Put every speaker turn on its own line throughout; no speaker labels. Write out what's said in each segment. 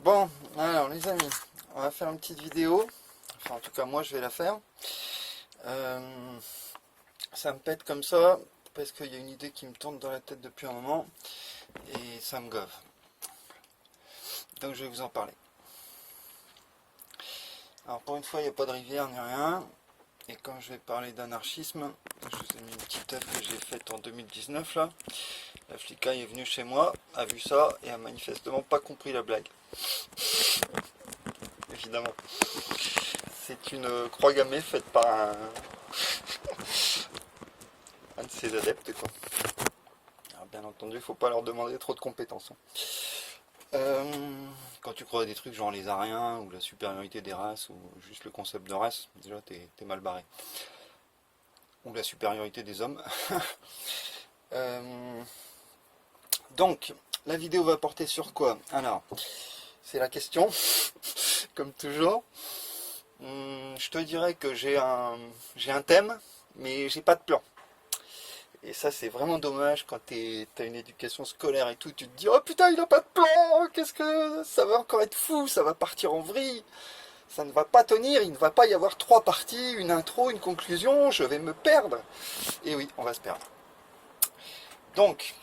Bon, alors les amis, on va faire une petite vidéo. Enfin, en tout cas, moi, je vais la faire. Ça me pète comme ça, parce qu'il y a une idée qui me tourne dans la tête depuis un moment, et ça me gave. Donc, je vais vous en parler. Alors, pour une fois, il n'y a pas de rivière ni rien. Et comme je vais parler d'anarchisme, je vous ai mis une petite œuvre que j'ai faite en 2019, là. La flicaille est venue chez moi, a vu ça, et a manifestement pas compris la blague. Évidemment. C'est une croix gammée faite par un de ses adeptes, quoi. Alors, bien entendu, il faut pas leur demander trop de compétences. Quand tu crois à des trucs genre les Ariens ou la supériorité des races ou juste le concept de race, déjà t'es mal barré. Ou la supériorité des hommes. Donc, la vidéo va porter sur quoi? Alors, c'est la question, comme toujours. Je te dirais que j'ai un thème, mais j'ai pas de plan. Et ça, c'est vraiment dommage quand t'as une éducation scolaire et tout. Tu te dis, oh putain, il a pas de plan, qu'est-ce que ça va encore être fou, ça va partir en vrille. Ça ne va pas tenir, il ne va pas y avoir 3 parties, une intro, une conclusion, je vais me perdre. Et oui, on va se perdre. Donc,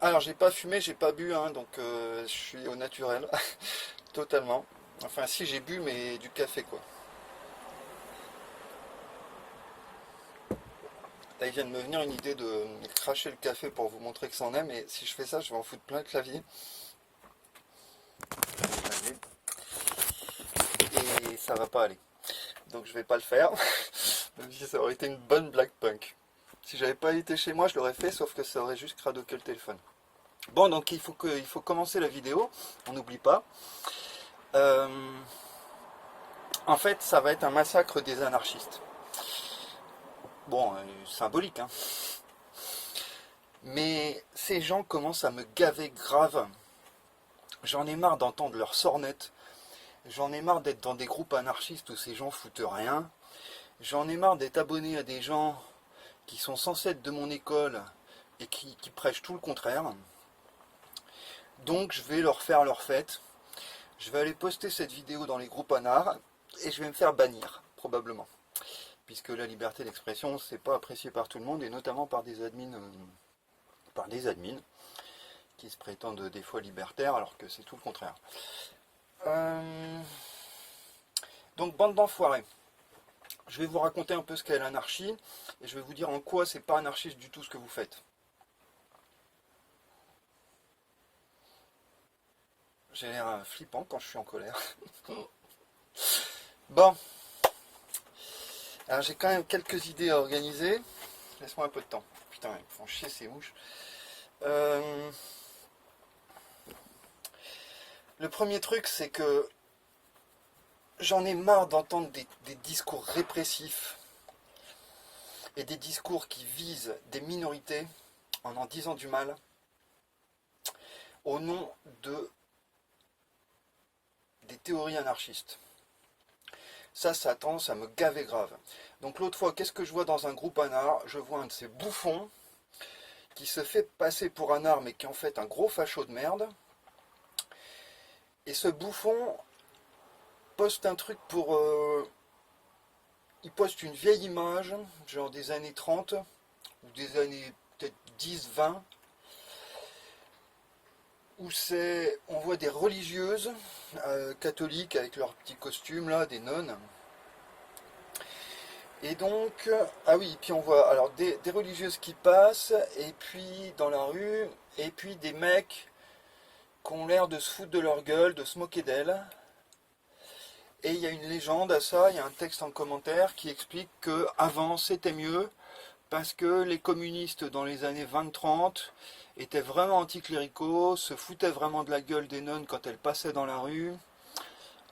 alors j'ai pas fumé, j'ai pas bu, hein, donc je suis au naturel, totalement. Enfin si, j'ai bu, mais du café, quoi. Là, il vient de me venir une idée de cracher le café pour vous montrer que c'en est, mais si je fais ça, je vais en foutre plein le clavier. Et ça va pas aller. Donc je vais pas le faire, même si ça aurait été une bonne blague punk. Si j'avais pas été chez moi, je l'aurais fait, sauf que ça aurait juste cradoqué le téléphone. Bon, donc il faut commencer la vidéo, on n'oublie pas. En fait, ça va être un massacre des anarchistes. Bon, symbolique, hein. Mais ces gens commencent à me gaver grave. J'en ai marre d'entendre leurs sornettes. J'en ai marre d'être dans des groupes anarchistes où ces gens foutent rien. J'en ai marre d'être abonné à des gens qui sont censés être de mon école et qui prêchent tout le contraire. Donc je vais leur faire leur fête. Je vais aller poster cette vidéo dans les groupes anar et je vais me faire bannir, probablement. Puisque la liberté d'expression, c'est pas apprécié par tout le monde, et notamment par des admins, qui se prétendent des fois libertaires, alors que c'est tout le contraire. Donc, bande d'enfoirés. Je vais vous raconter un peu ce qu'est l'anarchie, et je vais vous dire en quoi c'est pas anarchiste du tout ce que vous faites. J'ai l'air flippant quand je suis en colère. Bon. Alors j'ai quand même quelques idées à organiser. Laisse-moi un peu de temps. Putain, ils me font chier ces mouches. Le premier truc, c'est que j'en ai marre d'entendre des discours répressifs et des discours qui visent des minorités en disant du mal au nom des théories anarchistes. Ça a tendance à me gaver grave. Donc l'autre fois, qu'est-ce que je vois dans un groupe anar? Je vois un de ces bouffons qui se fait passer pour anar, mais qui est en fait un gros facho de merde. Et ce bouffon poste un truc pour... il poste une vieille image, genre des années 30, ou des années peut-être 10, 20, où on voit des religieuses catholiques avec leurs petits costumes là, des nonnes. Et donc, ah oui, puis on voit alors des religieuses qui passent, et puis dans la rue, et puis des mecs qui ont l'air de se foutre de leur gueule, de se moquer d'elles. Et il y a une légende à ça, il y a un texte en commentaire qui explique que avant c'était mieux, parce que les communistes dans les années 20-30 étaient vraiment anticléricaux, se foutaient vraiment de la gueule des nonnes quand elles passaient dans la rue.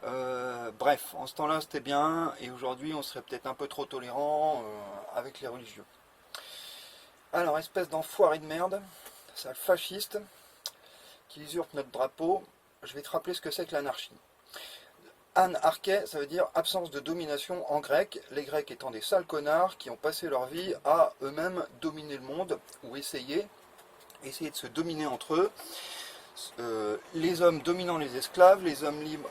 Bref, en ce temps-là c'était bien, et aujourd'hui on serait peut-être un peu trop tolérant avec les religieux. Alors, espèce d'enfoiré de merde, sale fasciste, qui usurpe notre drapeau, je vais te rappeler ce que c'est que l'anarchie. Anarché, ça veut dire absence de domination en grec, les Grecs étant des sales connards qui ont passé leur vie à eux-mêmes dominer le monde, ou essayer de se dominer entre eux. les hommes dominant les esclaves, les hommes libres,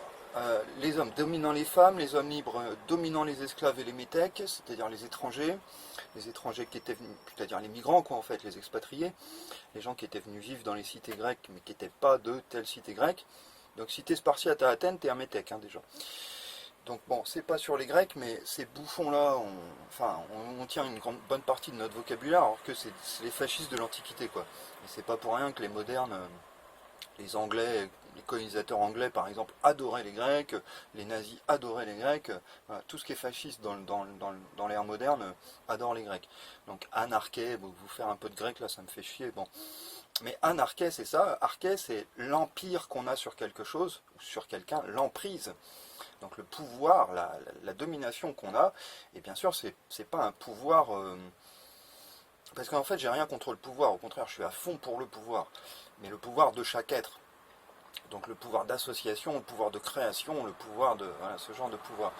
les hommes dominant les femmes, les hommes libres dominant les esclaves et les métèques, c'est-à-dire les étrangers qui étaient venus, c'est-à-dire les migrants quoi en fait, les expatriés, les gens qui étaient venus vivre dans les cités grecques mais qui n'étaient pas de telle cité grecque. Donc cité spartiate à Athènes, t'es un métèque hein, déjà. Donc bon, c'est pas sur les Grecs, mais ces bouffons-là, on tient une bonne partie de notre vocabulaire, alors que c'est les fascistes de l'Antiquité, quoi. Et c'est pas pour rien que les modernes, les Anglais, les colonisateurs anglais, par exemple, adoraient les Grecs, les nazis adoraient les Grecs, voilà, tout ce qui est fasciste dans l'ère moderne adore les Grecs. Donc anarché, bon, vous faire un peu de grec, là, ça me fait chier, bon. Mais anarché, c'est ça, arché, c'est l'empire qu'on a sur quelque chose, ou sur quelqu'un, l'emprise. Donc le pouvoir, la domination qu'on a, et bien sûr, c'est pas un pouvoir. Parce qu'en fait, j'ai rien contre le pouvoir, au contraire, je suis à fond pour le pouvoir. Mais le pouvoir de chaque être. Donc le pouvoir d'association, le pouvoir de création, le pouvoir de. Voilà, ce genre de pouvoir.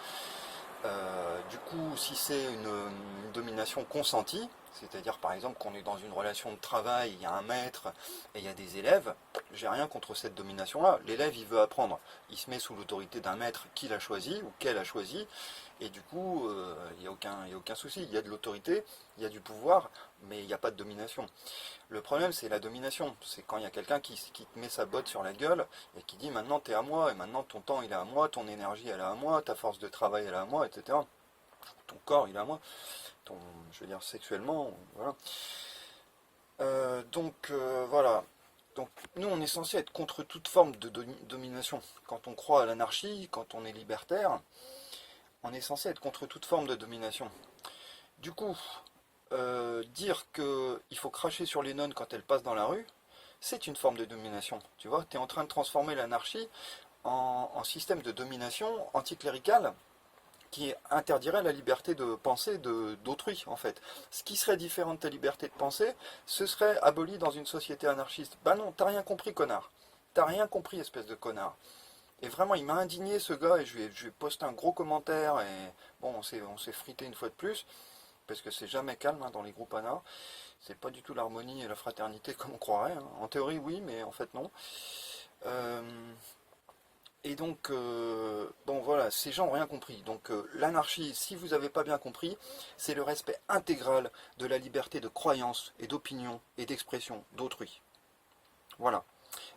Du coup, si c'est une domination consentie, c'est-à-dire par exemple qu'on est dans une relation de travail, il y a un maître et il y a des élèves, j'ai rien contre cette domination-là. L'élève, il veut apprendre, il se met sous l'autorité d'un maître qu'il a choisi ou qu'elle a choisi, et du coup, il n'y a aucun souci. Il y a de l'autorité, il y a du pouvoir, mais il n'y a pas de domination. Le problème, c'est la domination. C'est quand il y a quelqu'un qui te met sa botte sur la gueule et qui dit maintenant t'es à moi, et maintenant ton temps il est à moi, ton énergie elle est à moi, ta force de travail elle est à moi, etc. Ton corps il est à moi, je veux dire sexuellement, voilà. Voilà. Donc nous on est censé être contre toute forme de domination. Quand on croit à l'anarchie, quand on est libertaire, on est censé être contre toute forme de domination. Du coup, dire qu'il faut cracher sur les nonnes quand elles passent dans la rue, c'est une forme de domination. Tu vois, tu es en train de transformer l'anarchie en système de domination anticléricale qui interdirait la liberté de penser d'autrui, en fait. Ce qui serait différent de ta liberté de penser, ce serait aboli dans une société anarchiste. Bah non, t'as rien compris, connard. T'as rien compris, espèce de connard. Et vraiment, il m'a indigné, ce gars, et je lui ai posté un gros commentaire, et bon, on s'est frité une fois de plus, parce que c'est jamais calme hein, dans les groupes ANA. C'est pas du tout l'harmonie et la fraternité comme on croirait. Hein. En théorie, oui, mais en fait, non. Et donc, bon voilà, ces gens n'ont rien compris. Donc l'anarchie, si vous n'avez pas bien compris, c'est le respect intégral de la liberté de croyance et d'opinion et d'expression d'autrui. Voilà.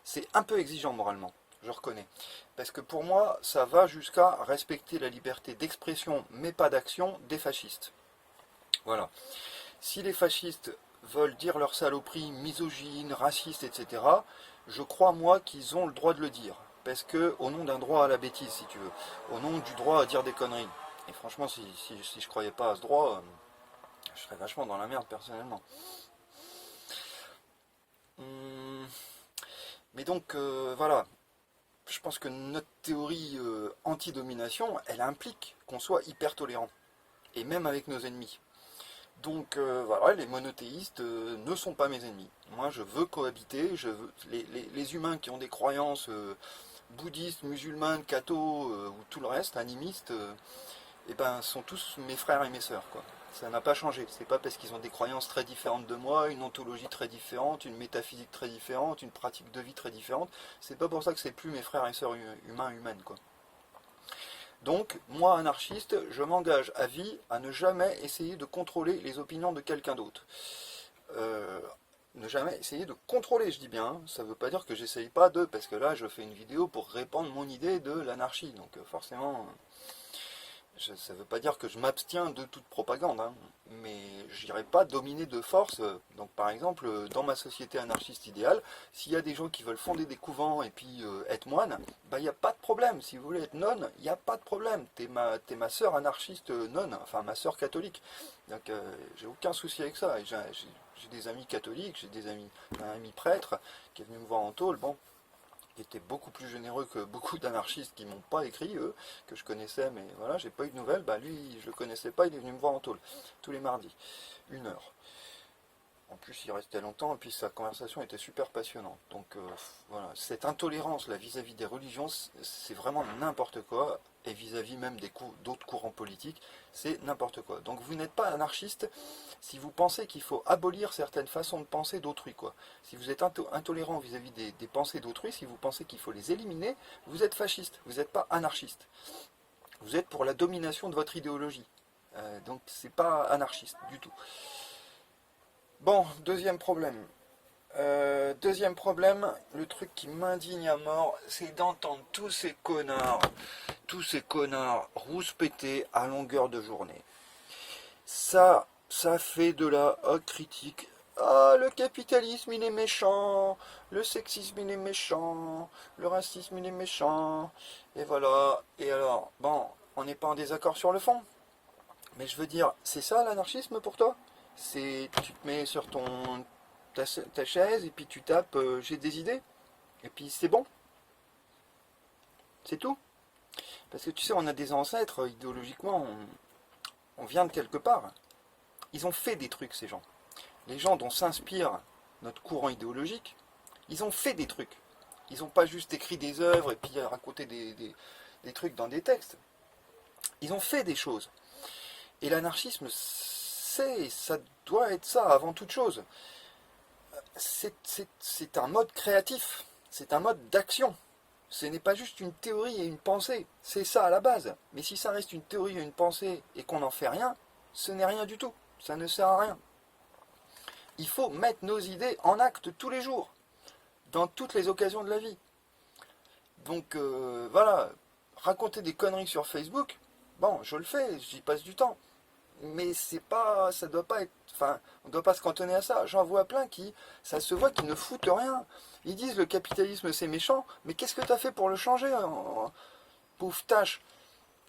C'est un peu exigeant moralement, je reconnais. Parce que pour moi, ça va jusqu'à respecter la liberté d'expression, mais pas d'action, des fascistes. Voilà. Si les fascistes veulent dire leur saloperie misogyne, raciste, etc., je crois moi qu'ils ont le droit de le dire. Parce que, au nom d'un droit à la bêtise, si tu veux, au nom du droit à dire des conneries. Et franchement, si je croyais pas à ce droit, je serais vachement dans la merde personnellement. Mais donc, voilà. Je pense que notre théorie anti-domination, elle implique qu'on soit hyper tolérant. Et même avec nos ennemis. Donc voilà, les monothéistes ne sont pas mes ennemis. Moi je veux cohabiter, les humains qui ont des croyances bouddhistes, musulmanes, cathos ou tout le reste, animistes, eh ben, sont tous mes frères et mes sœurs. Quoi. Ça n'a pas changé. C'est pas parce qu'ils ont des croyances très différentes de moi, une ontologie très différente, une métaphysique très différente, une pratique de vie très différente. C'est pas pour ça que c'est plus mes frères et sœurs humains, humaines. Quoi. Donc, moi, anarchiste, je m'engage à vie à ne jamais essayer de contrôler les opinions de quelqu'un d'autre. Ne jamais essayer de contrôler, je dis bien. Hein. Ça ne veut pas dire que j'essaye pas de, parce que là, je fais une vidéo pour répandre mon idée de l'anarchie. Donc, forcément, ça ne veut pas dire que je m'abstiens de toute propagande, hein, mais je n'irai pas dominer de force. Donc par exemple, dans ma société anarchiste idéale, s'il y a des gens qui veulent fonder des couvents et puis être moine, bah il n'y a pas de problème. Si vous voulez être nonne, il n'y a pas de problème. T'es ma sœur anarchiste nonne, enfin ma sœur catholique. Donc j'ai aucun souci avec ça. J'ai des amis catholiques, un ami prêtre qui est venu me voir en tôle. Bon, qui était beaucoup plus généreux que beaucoup d'anarchistes qui m'ont pas écrit, eux, que je connaissais, mais voilà, j'ai pas eu de nouvelles. Bah lui, je le connaissais pas, il est venu me voir en tôle, tous les mardis, 1 heure. En plus, il restait longtemps et puis sa conversation était super passionnante. Donc voilà, cette intolérance là vis-à-vis des religions, c'est vraiment n'importe quoi. Et vis-à-vis même d'autres courants politiques, c'est n'importe quoi. Donc vous n'êtes pas anarchiste si vous pensez qu'il faut abolir certaines façons de penser d'autrui, quoi. Si vous êtes intolérant vis-à-vis des pensées d'autrui, si vous pensez qu'il faut les éliminer, vous êtes fasciste, vous n'êtes pas anarchiste. Vous êtes pour la domination de votre idéologie. Donc c'est pas anarchiste du tout. Bon, deuxième problème. Deuxième problème, le truc qui m'indigne à mort, c'est d'entendre tous ces connards rouspéter à longueur de journée. Ça fait de la critique. Ah, le capitalisme il est méchant, le sexisme il est méchant, le racisme il est méchant, et voilà. Et alors, bon, on n'est pas en désaccord sur le fond, mais je veux dire, c'est ça l'anarchisme pour toi? C'est, tu te mets sur ta chaise et puis tu tapes j'ai des idées, et puis c'est bon, c'est tout. Parce que tu sais, on a des ancêtres, idéologiquement, on vient de quelque part. Ils ont fait des trucs, ces gens. Les gens dont s'inspire notre courant idéologique, ils ont fait des trucs. Ils n'ont pas juste écrit des œuvres et puis raconté des trucs dans des textes. Ils ont fait des choses. Et l'anarchisme, ça doit être ça avant toute chose. C'est un mode créatif, c'est un mode d'action. Ce n'est pas juste une théorie et une pensée, c'est ça à la base. Mais si ça reste une théorie et une pensée et qu'on n'en fait rien, ce n'est rien du tout, ça ne sert à rien. Il faut mettre nos idées en acte tous les jours, dans toutes les occasions de la vie. Donc voilà, raconter des conneries sur Facebook, bon, je le fais, j'y passe du temps. Mais c'est pas, ça doit pas être, enfin, on ne doit pas se cantonner à ça. J'en vois plein qui, ça se voit qu'ils ne foutent rien. Ils disent le capitalisme c'est méchant, mais qu'est-ce que tu as fait pour le changer, pauvre tâche?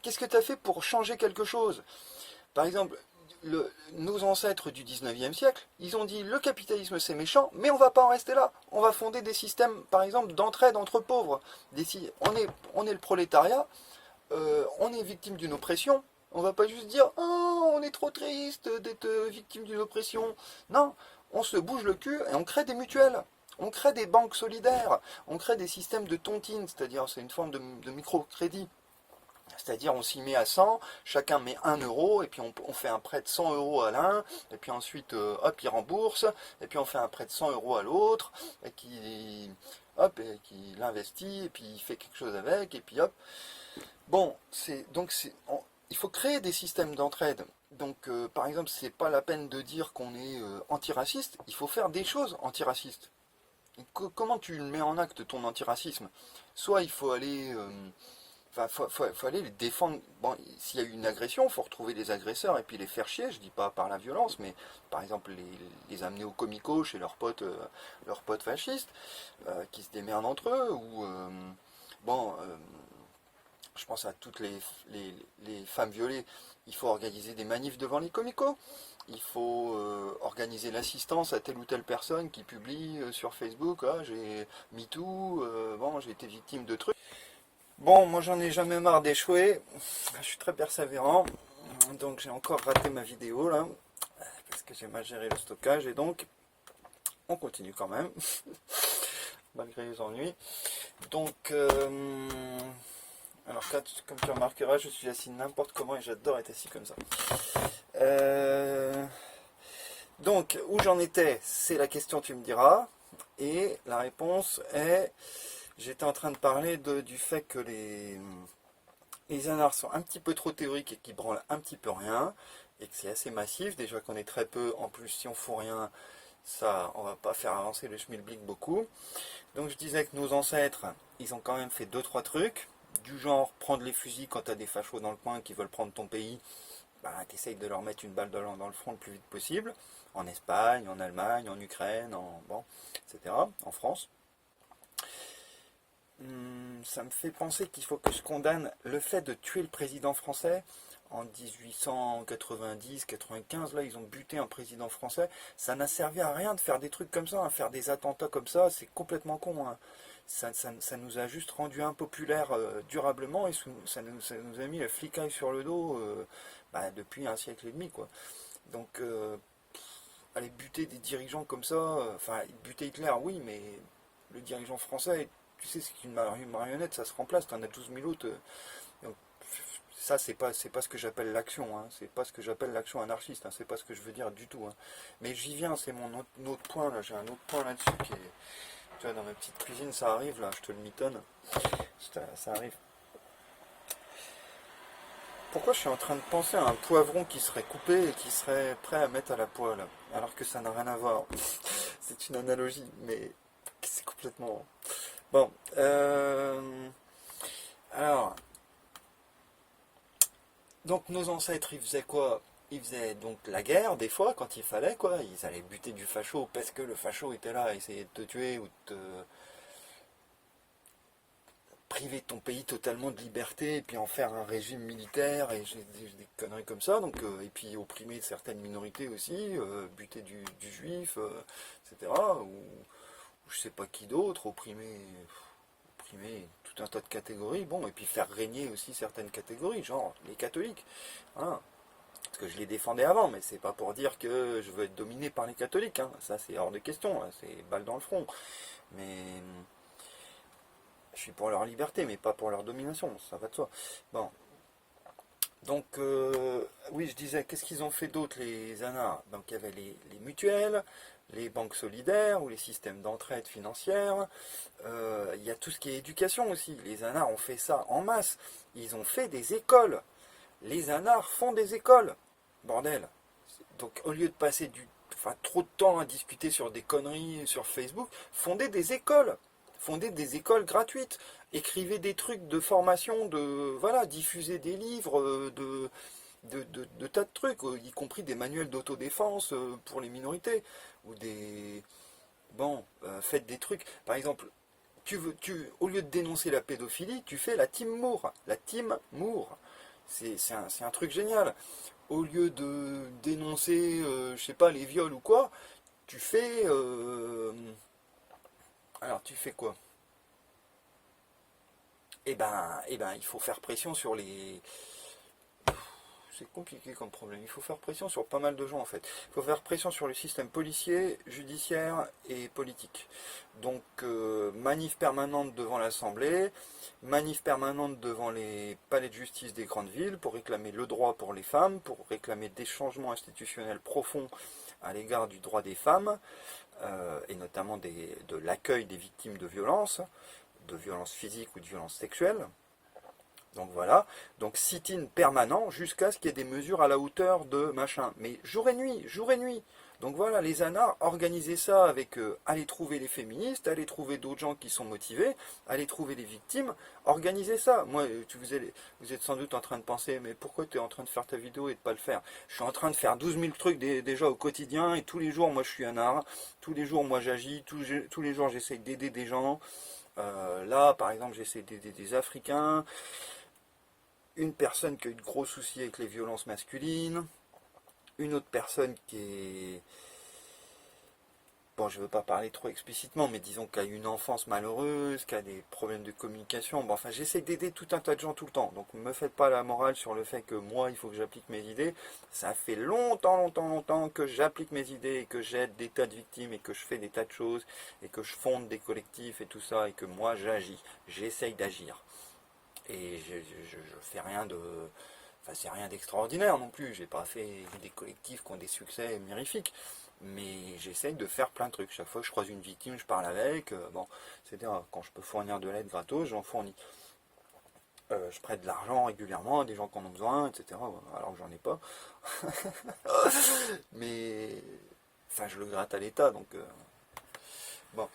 Qu'est-ce que tu as fait pour changer quelque chose? Par exemple, nos ancêtres du 19e siècle, ils ont dit le capitalisme c'est méchant, mais on ne va pas en rester là. On va fonder des systèmes, par exemple, d'entraide entre pauvres. On est le prolétariat, on est victime d'une oppression. On va pas juste dire oh on est trop triste d'être victime d'une oppression. Non, on se bouge le cul et on crée des mutuelles. On crée des banques solidaires. On crée des systèmes de tontine, c'est-à-dire c'est une forme de microcrédit. C'est-à-dire on s'y met à 100, chacun met 1 euro, et puis on fait un prêt de 100 euros à l'un, et puis ensuite hop il rembourse, et puis on fait un prêt de 100 euros à l'autre, et qui l'investit, et puis il fait quelque chose avec, et puis hop. Bon, il faut créer des systèmes d'entraide. Donc, par exemple, c'est pas la peine de dire qu'on est antiraciste, il faut faire des choses antiracistes. Comment tu mets en acte ton antiracisme? Soit il faut aller, faut aller les défendre. Bon, s'il y a eu une agression, il faut retrouver les agresseurs et puis les faire chier. Je dis pas par la violence, mais par exemple les amener au comico chez leurs potes fascistes qui se démerdent entre eux, ou bon. Je pense à toutes les femmes violées. Il faut organiser des manifs devant les comicos. Il faut organiser l'assistance à telle ou telle personne qui publie sur Facebook ah, j'ai MeToo, bon, j'ai été victime de trucs. Bon, moi j'en ai jamais marre d'échouer. Je suis très persévérant. Donc j'ai encore raté ma vidéo là. Parce que j'ai mal géré le stockage. Et donc, on continue quand même. Malgré les ennuis. Donc, alors comme tu remarqueras, je suis assis n'importe comment et j'adore être assis comme ça. Donc, où j'en étais, c'est la question tu me diras. Et la réponse est, j'étais en train de parler du fait que les anards sont un petit peu trop théoriques et qui branlent un petit peu rien. Et que c'est assez massif, déjà qu'on est très peu. En plus, si on fout rien, ça, on va pas faire avancer le schmilblick beaucoup. Donc je disais que nos ancêtres, ils ont quand même fait 2-3 trucs. Du genre prendre les fusils quand tu as des fachos dans le coin qui veulent prendre ton pays, bah, tu essayes de leur mettre une balle dans le front le plus vite possible, en Espagne, en Allemagne, en Ukraine, etc., en France. Ça me fait penser qu'il faut que je condamne le fait de tuer le président français. En 1890-95, là, ils ont buté un président français. Ça n'a servi à rien de faire des trucs comme ça, hein. Faire des attentats comme ça, c'est complètement con, hein. Ça nous a juste rendu impopulaires durablement et ça nous a mis la flicaille sur le dos depuis un siècle et demi, quoi. Donc, aller buter des dirigeants comme ça, enfin, buter Hitler, oui, mais le dirigeant français, tu sais, c'est qu'une marionnette, ça se remplace, t'en as 12 000 autres. Donc, ça, c'est pas ce que j'appelle l'action, hein, c'est pas ce que j'appelle l'action anarchiste, hein, c'est pas ce que je veux dire du tout. Hein. Mais j'y viens, c'est mon autre point, là, j'ai un autre point là-dessus qui est... Tu vois, dans ma petite cuisine, ça arrive, là, je te le mitonne. Ça arrive. Pourquoi je suis en train de penser à un poivron qui serait coupé et qui serait prêt à mettre à la poêle, alors que ça n'a rien à voir. C'est une analogie, mais c'est complètement... Bon, alors, donc nos ancêtres, ils faisaient quoi? Ils faisaient donc la guerre, des fois, quand il fallait, quoi. Ils allaient buter du facho parce que le facho était là, essayer de te tuer ou de te priver ton pays totalement de liberté et puis en faire un régime militaire et des conneries comme ça, donc, et puis opprimer certaines minorités aussi, buter du juif, etc. Ou je sais pas qui d'autre, opprimer tout un tas de catégories, bon, et puis faire régner aussi certaines catégories, genre les catholiques. Voilà. Parce que je les défendais avant, mais c'est pas pour dire que je veux être dominé par les catholiques, hein. Ça c'est hors de question, hein. C'est balle dans le front. Mais je suis pour leur liberté, mais pas pour leur domination, ça va de soi. Bon. Donc, oui, je disais, qu'est-ce qu'ils ont fait d'autre, les ANAR? Donc, il y avait les mutuelles, les banques solidaires, ou les systèmes d'entraide financière. Il y a tout ce qui est éducation aussi. Les ANAR ont fait ça en masse. Ils ont fait des écoles. Les ANAR font des écoles. Bordel. Donc, au lieu de passer trop de temps à discuter sur des conneries sur Facebook, fondez des écoles. Fondez des écoles gratuites, écrivez des trucs de formation, voilà, diffusez des livres, de tas de trucs, y compris des manuels d'autodéfense pour les minorités, ou des... Bon, faites des trucs. Par exemple, au lieu de dénoncer la pédophilie, tu fais la Team Moore. La Team Moore. C'est un truc génial. Au lieu de dénoncer, je sais pas, les viols ou quoi, tu fais... alors, tu fais quoi? Eh ben, il faut faire pression sur les... C'est compliqué comme problème. Il faut faire pression sur pas mal de gens, en fait. Il faut faire pression sur le système policier, judiciaire et politique. Donc, manif permanente devant l'Assemblée, manif permanente devant les palais de justice des grandes villes pour réclamer le droit pour les femmes, pour réclamer des changements institutionnels profonds à l'égard du droit des femmes, et notamment de l'accueil des victimes de violences physiques ou de violences sexuelles. Donc voilà, donc sit-in permanent jusqu'à ce qu'il y ait des mesures à la hauteur de machin. Mais jour et nuit, jour et nuit. Donc voilà, les ANAR, organisez ça avec, allez trouver les féministes, allez trouver d'autres gens qui sont motivés, allez trouver les victimes, organisez ça. Moi, vous êtes sans doute en train de penser, mais pourquoi tu es en train de faire ta vidéo et de pas le faire? Je suis en train de faire 12 000 trucs déjà au quotidien, et tous les jours, moi je suis ANAR, tous les jours, moi j'agis, tous les jours j'essaie d'aider des gens. Là, par exemple, j'essaie d'aider des Africains, une personne qui a eu de gros soucis avec les violences masculines, une autre personne qui est... Bon, je ne veux pas parler trop explicitement, mais disons qu'elle a eu une enfance malheureuse, qui a des problèmes de communication. Bon, enfin, j'essaie d'aider tout un tas de gens tout le temps. Donc, ne me faites pas la morale sur le fait que moi, il faut que j'applique mes idées. Ça fait longtemps que j'applique mes idées et que j'aide des tas de victimes et que je fais des tas de choses et que je fonde des collectifs et tout ça et que moi, j'agis. J'essaye d'agir. Et je fais rien de... Enfin, c'est rien d'extraordinaire non plus. J'ai pas fait des collectifs qui ont des succès mirifiques. Mais j'essaye de faire plein de trucs. Chaque fois que je croise une victime, je parle avec. Bon, c'est-à-dire, quand je peux fournir de l'aide gratos, j'en fournis. Je prête de l'argent régulièrement à des gens qui en ont besoin, etc. Alors que j'en ai pas. Mais... Enfin, je le gratte à l'État, donc... Bon.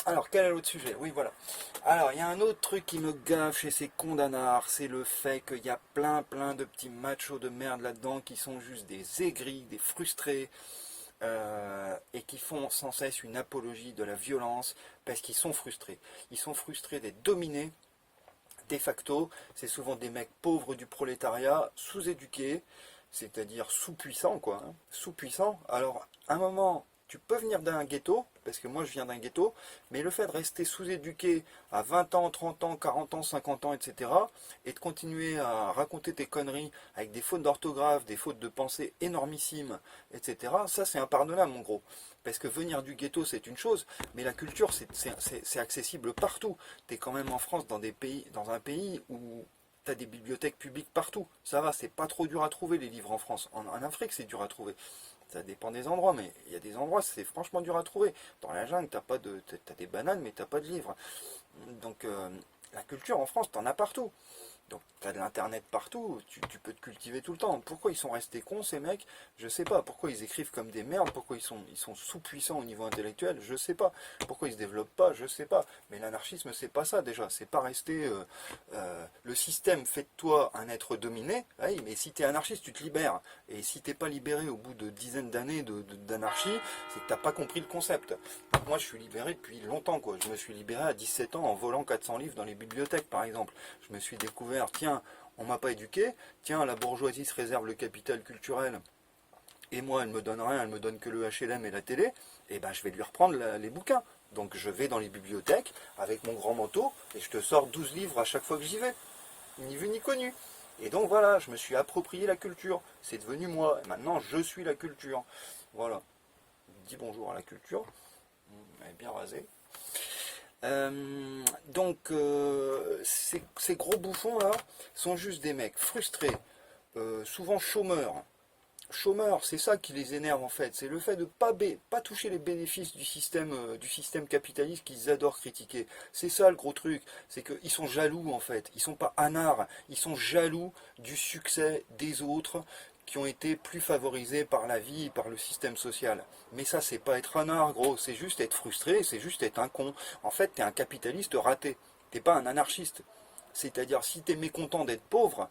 Alors, quel est l'autre sujet? Oui, voilà. Alors, il y a un autre truc qui me gaffe chez ces condamnards, c'est le fait qu'il y a plein de petits machos de merde là-dedans qui sont juste des aigris, des frustrés, et qui font sans cesse une apologie de la violence parce qu'ils sont frustrés. Ils sont frustrés d'être dominés, de facto. C'est souvent des mecs pauvres du prolétariat, sous-éduqués, c'est-à-dire sous-puissants, quoi. Hein, sous-puissants. Alors, à un moment... Tu peux venir d'un ghetto, parce que moi je viens d'un ghetto, mais le fait de rester sous-éduqué à 20 ans, 30 ans, 40 ans, 50 ans, etc., et de continuer à raconter tes conneries avec des fautes d'orthographe, des fautes de pensée énormissimes, etc., ça c'est impardonnable mon gros. Parce que venir du ghetto c'est une chose, mais la culture c'est accessible partout. Tu es quand même en France dans un pays où tu as des bibliothèques publiques partout. Ça va, c'est pas trop dur à trouver les livres en France. En Afrique c'est dur à trouver. Ça dépend des endroits, mais il y a des endroits, c'est franchement dur à trouver. Dans la jungle, t'as des bananes, mais t'as pas de livres. Donc, la culture en France, t'en as partout. Donc, t'as de l'internet partout, tu peux te cultiver tout le temps. Pourquoi ils sont restés cons, ces mecs? Je sais pas. Pourquoi ils écrivent comme des merdes? Pourquoi ils sont sous-puissants au niveau intellectuel? Je sais pas. Pourquoi ils se développent pas? Je sais pas. Mais l'anarchisme, c'est pas ça déjà. C'est pas rester. Le système fait de toi un être dominé. Oui, mais si t'es anarchiste, tu te libères. Et si t'es pas libéré au bout de dizaines d'années d'anarchie, c'est que t'as pas compris le concept. Donc moi, je suis libéré depuis longtemps, quoi. Je me suis libéré à 17 ans en volant 400 livres dans les bibliothèques, par exemple. Je me suis découvert, tiens, on m'a pas éduqué, tiens, la bourgeoisie se réserve le capital culturel, et moi, elle me donne rien, elle me donne que le HLM et la télé, et ben je vais lui reprendre les bouquins. Donc je vais dans les bibliothèques avec mon grand manteau, et je te sors 12 livres à chaque fois que j'y vais. Ni vu ni connu. Et donc voilà, je me suis approprié la culture. C'est devenu moi. Et maintenant, je suis la culture. Voilà. Dis bonjour à la culture. Elle est bien rasée. Ces gros bouffons là sont juste des mecs frustrés, souvent chômeurs. Chômeurs, c'est ça qui les énerve en fait, c'est le fait de pas toucher les bénéfices du système capitaliste qu'ils adorent critiquer. C'est ça le gros truc, c'est qu'ils sont jaloux en fait, ils sont pas anards, ils sont jaloux du succès des autres qui ont été plus favorisés par la vie et par le système social. Mais ça, c'est pas être anard, gros, c'est juste être frustré, c'est juste être un con. En fait, t'es un capitaliste raté, t'es pas un anarchiste. C'est-à-dire, si t'es mécontent d'être pauvre,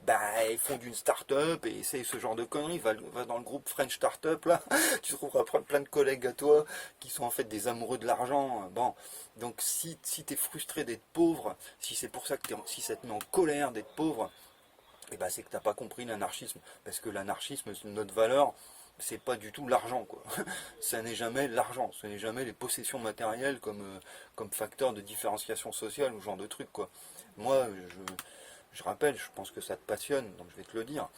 bah, ils font d'une start-up et essayent ce genre de conneries. Va dans le groupe French Startup, là, tu trouveras plein de collègues à toi qui sont en fait des amoureux de l'argent. Bon, donc si t'es frustré d'être pauvre, si c'est pour ça que si ça te met en colère d'être pauvre, et ben c'est que t'as pas compris l'anarchisme. Parce que l'anarchisme, notre valeur, c'est pas du tout l'argent, quoi. Ça n'est jamais l'argent, ce n'est jamais les possessions matérielles comme facteur de différenciation sociale ou ce genre de truc, quoi. Moi, je rappelle, je pense que ça te passionne, donc je vais te le dire.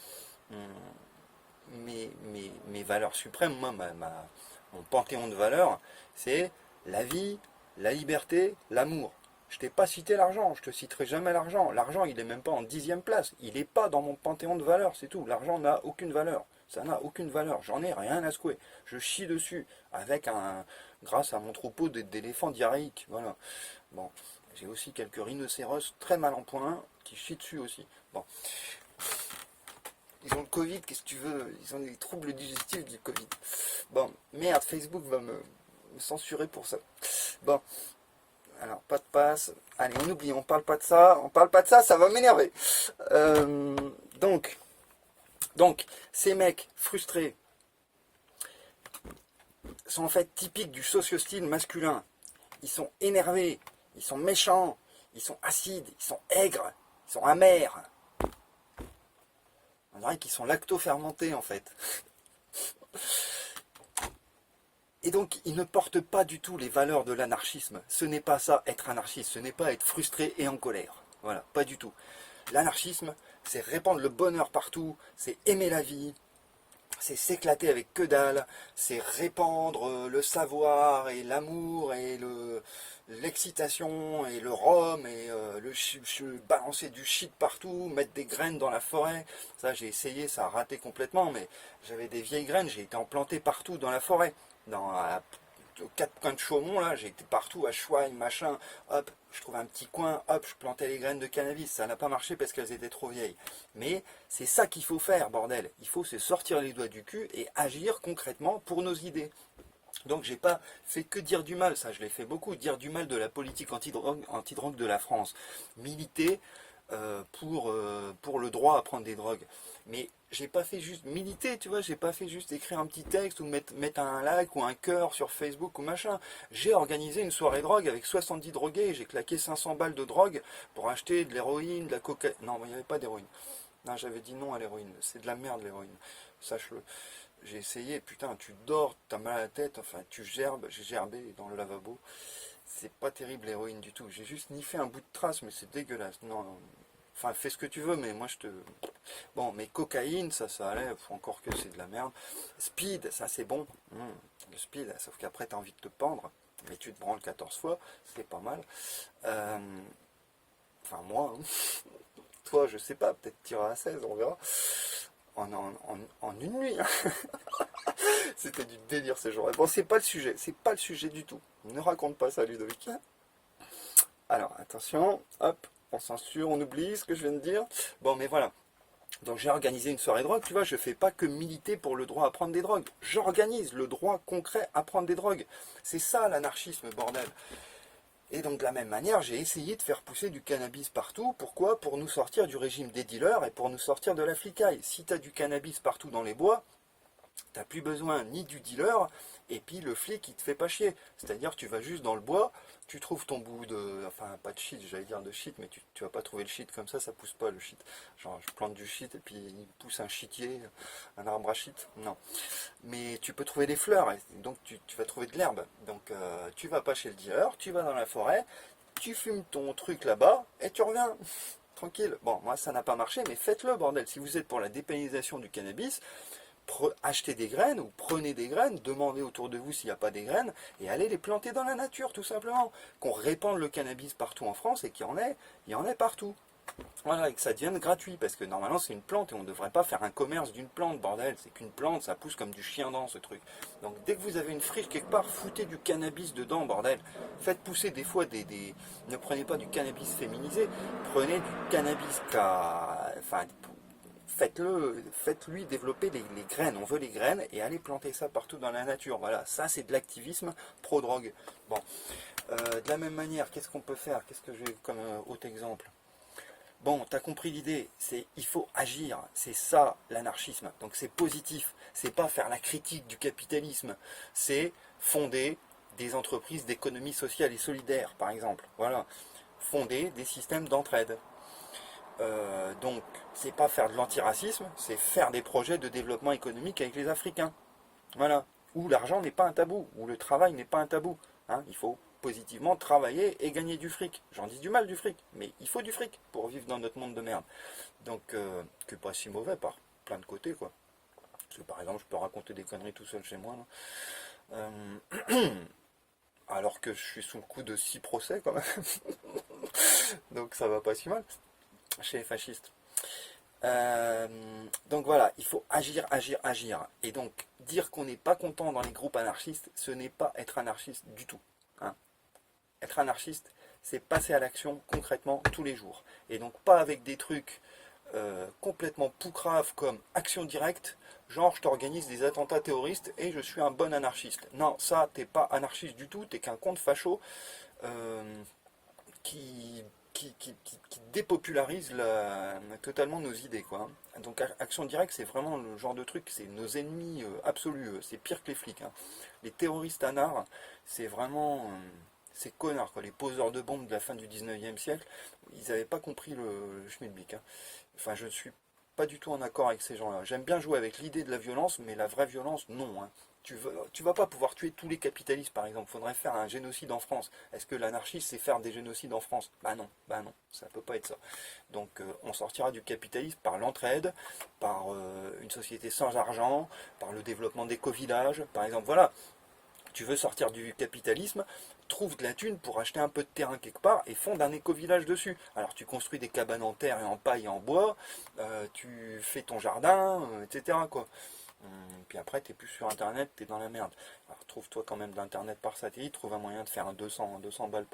Mes valeurs suprêmes, moi, mon panthéon de valeurs, c'est la vie, la liberté, l'amour. Je t'ai pas cité l'argent, je te citerai jamais l'argent. L'argent, il est même pas en 10e place. Il n'est pas dans mon panthéon de valeurs, c'est tout. L'argent n'a aucune valeur. Ça n'a aucune valeur. J'en ai rien à secouer. Je chie dessus grâce à mon troupeau d'éléphants diarrhéiques. Voilà. Bon, j'ai aussi quelques rhinocéros très mal en point qui chient dessus aussi. Bon. Ils ont le Covid, qu'est-ce que tu veux? Ils ont des troubles digestifs du Covid. Bon, merde, Facebook va me censurer pour ça. Bon. Alors, pas de passe. Allez, on oublie, on parle pas de ça. On parle pas de ça, ça va m'énerver. Donc, ces mecs frustrés sont en fait typiques du socio-style masculin. Ils sont énervés, ils sont méchants, ils sont acides, ils sont aigres, ils sont amers. On dirait qu'ils sont lacto-fermentés en fait. Et donc, ils ne portent pas du tout les valeurs de l'anarchisme. Ce n'est pas ça, être anarchiste. Ce n'est pas être frustré et en colère. Voilà, pas du tout. L'anarchisme, c'est répandre le bonheur partout, c'est aimer la vie, c'est s'éclater avec que dalle, c'est répandre le savoir et l'amour et l'excitation et le rhum et balancer du shit partout, mettre des graines dans la forêt. Ça, j'ai essayé, ça a raté complètement, mais j'avais des vieilles graines, j'ai été implanté partout dans la forêt. Aux 4 coins de Chaumont, là, j'ai été partout, à Chouaille, machin, hop, je trouvais un petit coin, hop, je plantais les graines de cannabis. Ça n'a pas marché parce qu'elles étaient trop vieilles. Mais c'est ça qu'il faut faire, bordel. Il faut se sortir les doigts du cul et agir concrètement pour nos idées. Donc j'ai pas fait que dire du mal, ça je l'ai fait beaucoup, dire du mal de la politique anti-drogue de la France. Militer pour le droit à prendre des drogues. Mais j'ai pas fait juste militer, tu vois, j'ai pas fait juste écrire un petit texte ou mettre un like ou un cœur sur Facebook ou machin. J'ai organisé une soirée drogue avec 70 drogués, j'ai claqué 500 balles de drogue pour acheter de l'héroïne, de la cocaïne. Non, il n'y avait pas d'héroïne. Non, j'avais dit non à l'héroïne, c'est de la merde l'héroïne, sache-le. j'ai essayé, putain, tu dors, t'as mal à la tête, enfin, tu gerbes, j'ai gerbé dans le lavabo. C'est pas terrible l'héroïne du tout. J'ai juste niffé un bout de trace, mais c'est dégueulasse. Non, non. Enfin, fais ce que tu veux, mais moi je te. Bon, mais cocaïne, ça allait, encore que c'est de la merde. Speed, ça c'est bon. Le speed, sauf qu'après t'as envie de te pendre, mais tu te branles 14 fois, c'est pas mal. Euh, Enfin, moi, hein. Toi, je sais pas, peut-être tirer à 16, on verra. En une nuit, hein. C'était du délire ce jour. Bon, c'est pas le sujet du tout. Ne raconte pas ça, Ludovic. Alors, attention, hop, on censure, on oublie ce que je viens de dire. Bon, mais voilà. Donc j'ai organisé une soirée drogue, tu vois, je fais pas que militer pour le droit à prendre des drogues. J'organise le droit concret à prendre des drogues. C'est ça l'anarchisme, bordel. Et donc de la même manière, j'ai essayé de faire pousser du cannabis partout. Pourquoi? Pour nous sortir du régime des dealers et pour nous sortir de la flicaille. Si tu as du cannabis partout dans les bois, t'as plus besoin ni du dealer, et puis le flic il te fait pas chier. C'est-à-dire tu vas juste dans le bois, tu trouves ton bout de. Enfin pas de shit, j'allais dire de shit, mais tu vas pas trouver le shit comme ça pousse pas le shit. Genre je plante du shit et puis il pousse un shitier, un arbre à shit. Non. Mais tu peux trouver des fleurs, et donc tu vas trouver de l'herbe. Donc tu vas pas chez le dealer, tu vas dans la forêt, tu fumes ton truc là-bas, et tu reviens. Tranquille. Bon, moi ça n'a pas marché, mais faites-le bordel. Si vous êtes pour la dépénalisation du cannabis, achetez des graines ou prenez des graines, demandez autour de vous s'il n'y a pas des graines et allez les planter dans la nature tout simplement. Qu'on répande le cannabis partout en France et qu'il y en ait partout. Voilà, et que ça devienne gratuit parce que normalement c'est une plante et on ne devrait pas faire un commerce d'une plante, bordel. C'est qu'une plante, ça pousse comme du chien dent ce truc. Donc dès que vous avez une friche quelque part, foutez du cannabis dedans, bordel. Faites pousser des fois des. Ne prenez pas du cannabis féminisé, prenez du cannabis enfin, faites-lui développer les graines. On veut les graines et allez planter ça partout dans la nature. Voilà, ça c'est de l'activisme pro-drogue. Bon, de la même manière, qu'est-ce qu'on peut faire? Qu'est-ce que j'ai comme autre exemple? Bon, t'as compris l'idée, c'est il faut agir, c'est ça l'anarchisme. Donc c'est positif, c'est pas faire la critique du capitalisme, c'est fonder des entreprises d'économie sociale et solidaire, par exemple. Voilà, fonder des systèmes d'entraide. Donc, c'est pas faire de l'antiracisme, c'est faire des projets de développement économique avec les Africains. Voilà. Où l'argent n'est pas un tabou, où le travail n'est pas un tabou. Hein, il faut positivement travailler et gagner du fric. J'en dis du mal du fric, mais il faut du fric pour vivre dans notre monde de merde. Donc, que pas si mauvais par plein de côtés, quoi. Parce que par exemple, je peux raconter des conneries tout seul chez moi. Là. Alors que je suis sous le coup de 6 procès, quand même. Donc, ça va pas si mal chez les fascistes. Donc voilà, il faut agir, agir, agir. Et donc, dire qu'on n'est pas content dans les groupes anarchistes, ce n'est pas être anarchiste du tout. Hein. Être anarchiste, c'est passer à l'action concrètement tous les jours. Et donc pas avec des trucs complètement poucraves comme action directe, genre je t'organise des attentats terroristes et je suis un bon anarchiste. Non, ça, t'es pas anarchiste du tout, t'es qu'un compte facho qui qui dépopularise totalement nos idées, quoi. Donc Action Directe, c'est vraiment le genre de truc, c'est nos ennemis absolus, c'est pire que les flics. Hein. Les terroristes anards, c'est vraiment ces connards, quoi, les poseurs de bombes de la fin du 19e siècle, ils n'avaient pas compris le schmilblick. Hein. Enfin, je ne suis pas du tout en accord avec ces gens-là. J'aime bien jouer avec l'idée de la violence, mais la vraie violence, non. Hein. Tu vas pas pouvoir tuer tous les capitalistes, par exemple. Il faudrait faire un génocide en France. Est-ce que l'anarchie, c'est faire des génocides en France? Bah non, ça peut pas être ça. Donc on sortira du capitalisme par l'entraide, par une société sans argent, par le développement d'éco-villages, par exemple. Voilà, tu veux sortir du capitalisme, trouve de la thune pour acheter un peu de terrain quelque part et fonde un éco-village dessus. Alors tu construis des cabanes en terre et en paille et en bois, tu fais ton jardin, etc. quoi. Puis après, tu n'es plus sur Internet, tu es dans la merde. Alors trouve-toi quand même d'Internet par satellite, trouve un moyen de faire un 200 balles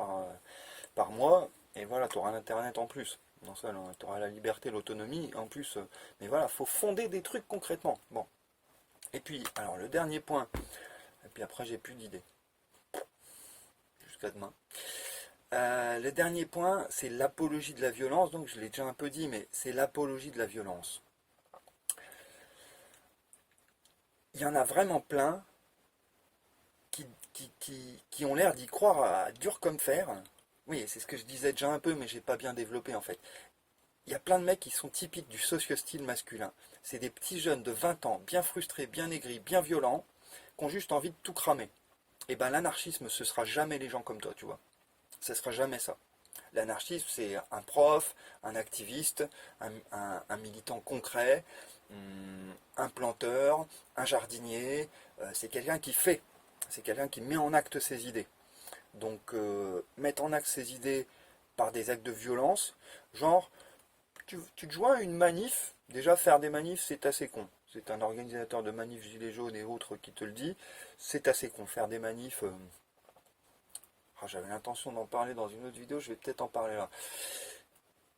par mois, et voilà, tu auras l'Internet en plus. Non seulement tu auras la liberté, l'autonomie, en plus. Mais voilà, faut fonder des trucs concrètement. Bon. Et puis, alors le dernier point, et puis après j'ai plus d'idées. Jusqu'à demain. Le dernier point, c'est l'apologie de la violence, donc je l'ai déjà un peu dit, mais c'est l'apologie de la violence. Il y en a vraiment plein qui ont l'air d'y croire à dur comme fer. Oui, c'est ce que je disais déjà un peu, mais j'ai pas bien développé en fait. il y a plein de mecs qui sont typiques du socio-style masculin. C'est des petits jeunes de 20 ans, bien frustrés, bien aigris, bien violents, qui ont juste envie de tout cramer. Et ben l'anarchisme, ce sera jamais les gens comme toi, tu vois. Ce sera jamais ça. L'anarchisme, c'est un prof, un activiste, un militant concret, un planteur, un jardinier. C'est quelqu'un qui fait. C'est quelqu'un qui met en acte ses idées. Donc, mettre en acte ses idées par des actes de violence, genre, tu te joins à une manif, déjà faire des manifs, c'est assez con. C'est un organisateur de manifs gilets jaunes et autres qui te le dit. C'est assez con. Faire des manifs... j'avais l'intention d'en parler dans une autre vidéo, je vais peut-être en parler là.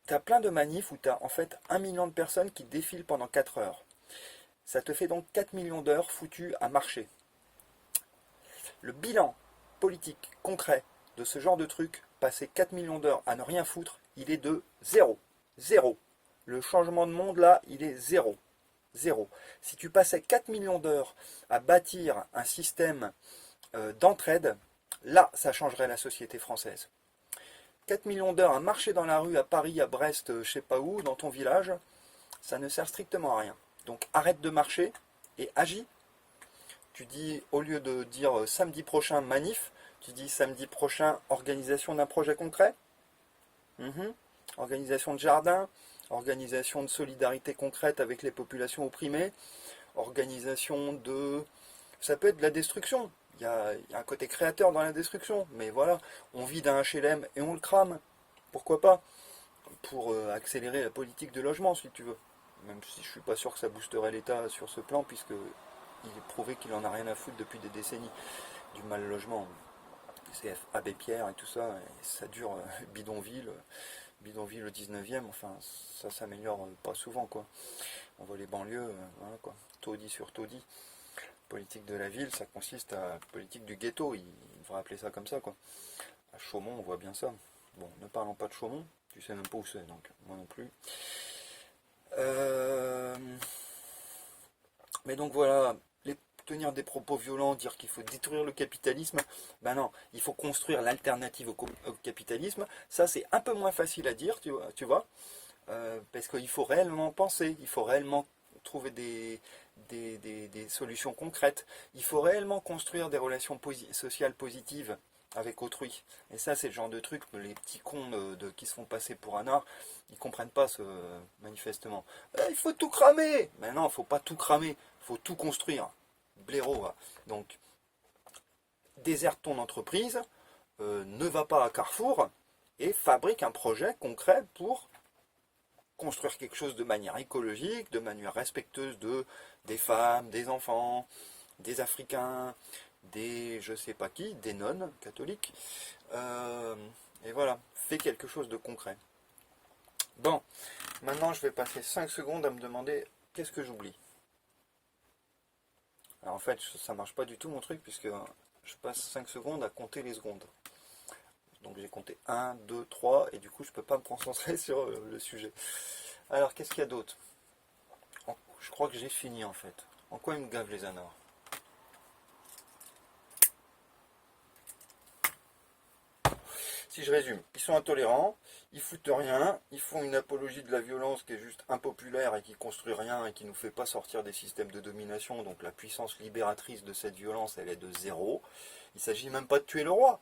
Tu as plein de manifs où tu as en fait 1 million de personnes qui défilent pendant 4 heures. Ça te fait donc 4 millions d'heures foutues à marcher. Le bilan politique concret de ce genre de truc, passer 4 millions d'heures à ne rien foutre, il est de zéro. Zéro. Le changement de monde là, il est zéro. Zéro. Si tu passais 4 millions d'heures à bâtir un système d'entraide, là, ça changerait la société française. 4 millions d'heures à marcher dans la rue à Paris, à Brest, je sais pas où, dans ton village, ça ne sert strictement à rien. Donc arrête de marcher et agis. Tu dis, au lieu de dire samedi prochain manif, tu dis samedi prochain organisation d'un projet concret. Organisation de jardin, organisation de solidarité concrète avec les populations opprimées, organisation de... Ça peut être de la destruction. Il y a un côté créateur dans la destruction, mais voilà, on vit d'un HLM et on le crame. Pourquoi pas? Pour accélérer la politique de logement, si tu veux. Même si je suis pas sûr que ça boosterait l'État sur ce plan, puisque il est prouvé qu'il en a rien à foutre depuis des décennies du mal logement. C'est Abbé Pierre et tout ça, et ça dure bidonville au 19e, enfin ça s'améliore pas souvent quoi. On voit les banlieues, voilà quoi, taudis sur taudis. Politique de la ville, ça consiste à politique du ghetto, il devrait appeler ça comme ça quoi. À Chaumont, on voit bien ça. Bon, ne parlons pas de Chaumont, tu sais même pas où c'est, donc moi non plus. Mais donc voilà, tenir des propos violents, dire qu'il faut détruire le capitalisme, ben non, il faut construire l'alternative au capitalisme. Ça c'est un peu moins facile à dire, tu vois, parce qu'il faut réellement penser, il faut réellement trouver des solutions concrètes, il faut réellement construire des relations sociales positives avec autrui. Et ça c'est le genre de truc que les petits cons qui se font passer pour un art, ils comprennent pas manifestement. Il faut tout cramer. Mais non, il faut pas tout cramer, il faut tout construire. Blaireau. Donc, déserte ton entreprise, ne va pas à Carrefour et fabrique un projet concret pour construire quelque chose de manière écologique, de manière respectueuse des femmes, des enfants, des Africains, des je sais pas qui, des nonnes catholiques. Et voilà, fais quelque chose de concret. Bon, maintenant je vais passer 5 secondes à me demander qu'est-ce que j'oublie. Alors en fait, ça marche pas du tout mon truc, puisque je passe 5 secondes à compter les secondes. Donc j'ai compté 1, 2, 3, et du coup je peux pas me concentrer sur le sujet. Alors qu'est-ce qu'il y a d'autre? Je crois que j'ai fini en fait. En quoi ils me gavent les anards? Si je résume, ils sont intolérants, ils foutent rien, ils font une apologie de la violence qui est juste impopulaire et qui construit rien et qui nous fait pas sortir des systèmes de domination, donc la puissance libératrice de cette violence elle est de zéro. Il s'agit même pas de tuer le roi.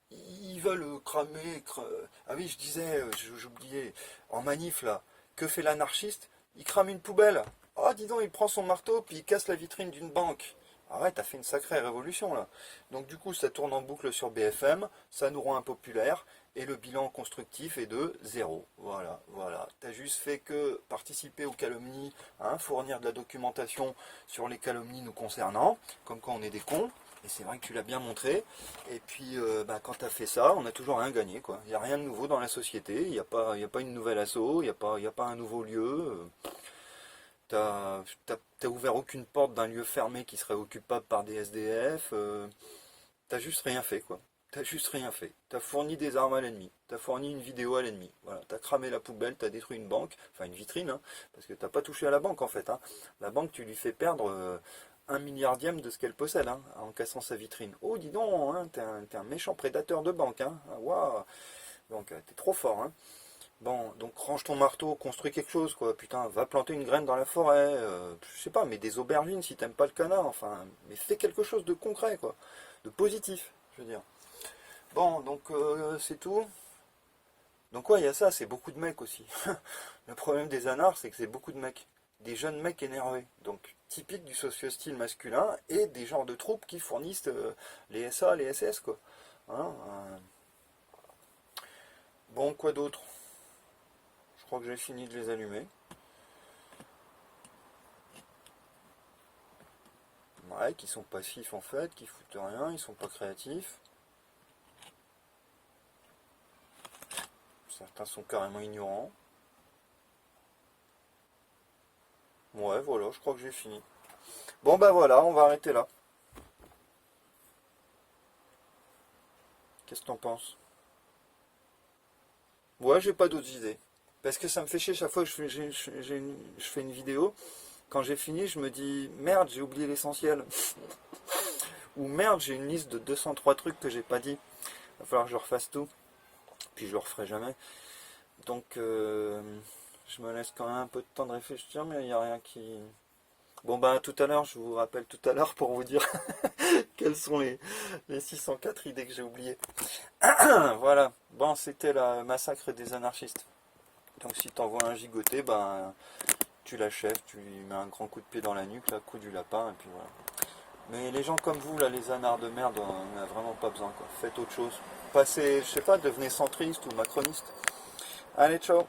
Ils veulent cramer... Ah oui, je disais, j'oubliais, en manif là, que fait l'anarchiste? Il crame une poubelle. Oh dis donc, il prend son marteau puis il casse la vitrine d'une banque. Ah ouais, t'as fait une sacrée révolution là. Donc du coup, ça tourne en boucle sur BFM, ça nous rend impopulaire, et le bilan constructif est de zéro. Voilà, voilà. T'as juste fait que participer aux calomnies, fournir de la documentation sur les calomnies nous concernant, comme quoi on est des cons, et c'est vrai que tu l'as bien montré. Et puis, quand t'as fait ça, on a toujours rien gagné, quoi. Il n'y a rien de nouveau dans la société, il n'y a pas une nouvelle asso, il n'y a pas un nouveau lieu. T'as ouvert aucune porte d'un lieu fermé qui serait occupable par des SDF. T'as juste rien fait, quoi. T'as juste rien fait. T'as fourni des armes à l'ennemi. T'as fourni une vidéo à l'ennemi. Voilà. T'as cramé la poubelle, t'as détruit une banque, enfin une vitrine, parce que t'as pas touché à la banque en fait. La banque, tu lui fais perdre 1 milliardième de ce qu'elle possède, en cassant sa vitrine. Oh, dis donc, t'es un méchant prédateur de banque, Waouh. Donc, t'es trop fort, Bon, donc range ton marteau, construis quelque chose, quoi. Putain, va planter une graine dans la forêt, je sais pas, mais des aubergines si t'aimes pas le canard, enfin, mais fais quelque chose de concret, quoi. De positif, je veux dire. Bon, donc c'est tout. Donc ouais, il y a ça, c'est beaucoup de mecs aussi. Le problème des anards, c'est que c'est beaucoup de mecs. Des jeunes mecs énervés. Donc typique du socio-style masculin et des genres de troupes qui fournissent les SA, les SS, quoi. Hein, bon, quoi d'autre? Je crois que j'ai fini de les allumer. Ouais, qui sont passifs en fait, qui foutent rien, ils sont pas créatifs. Certains sont carrément ignorants. Ouais, voilà, je crois que j'ai fini. Bon bah voilà, on va arrêter là. Qu'est-ce que t'en penses? Ouais, j'ai pas d'autres idées. Parce que ça me fait chier chaque fois que je fais une vidéo. Quand j'ai fini, je me dis merde, j'ai oublié l'essentiel. Ou merde, j'ai une liste de 203 trucs que j'ai pas dit. Il va falloir que je refasse tout. Puis je le referai jamais. Donc je me laisse quand même un peu de temps de réfléchir, mais il n'y a rien qui. Bon bah tout à l'heure, je vous rappelle tout à l'heure pour vous dire quelles sont les 604 idées que j'ai oubliées. Voilà, bon c'était la massacre des anarchistes. Donc si t'envoies un gigoté, ben tu l'achèves, tu lui mets un grand coup de pied dans la nuque, là, coup du lapin, et puis voilà. Mais les gens comme vous, là, les anards de merde, on n'a vraiment pas besoin, quoi. Faites autre chose. Passez, je sais pas, devenez centriste ou macroniste. Allez, ciao.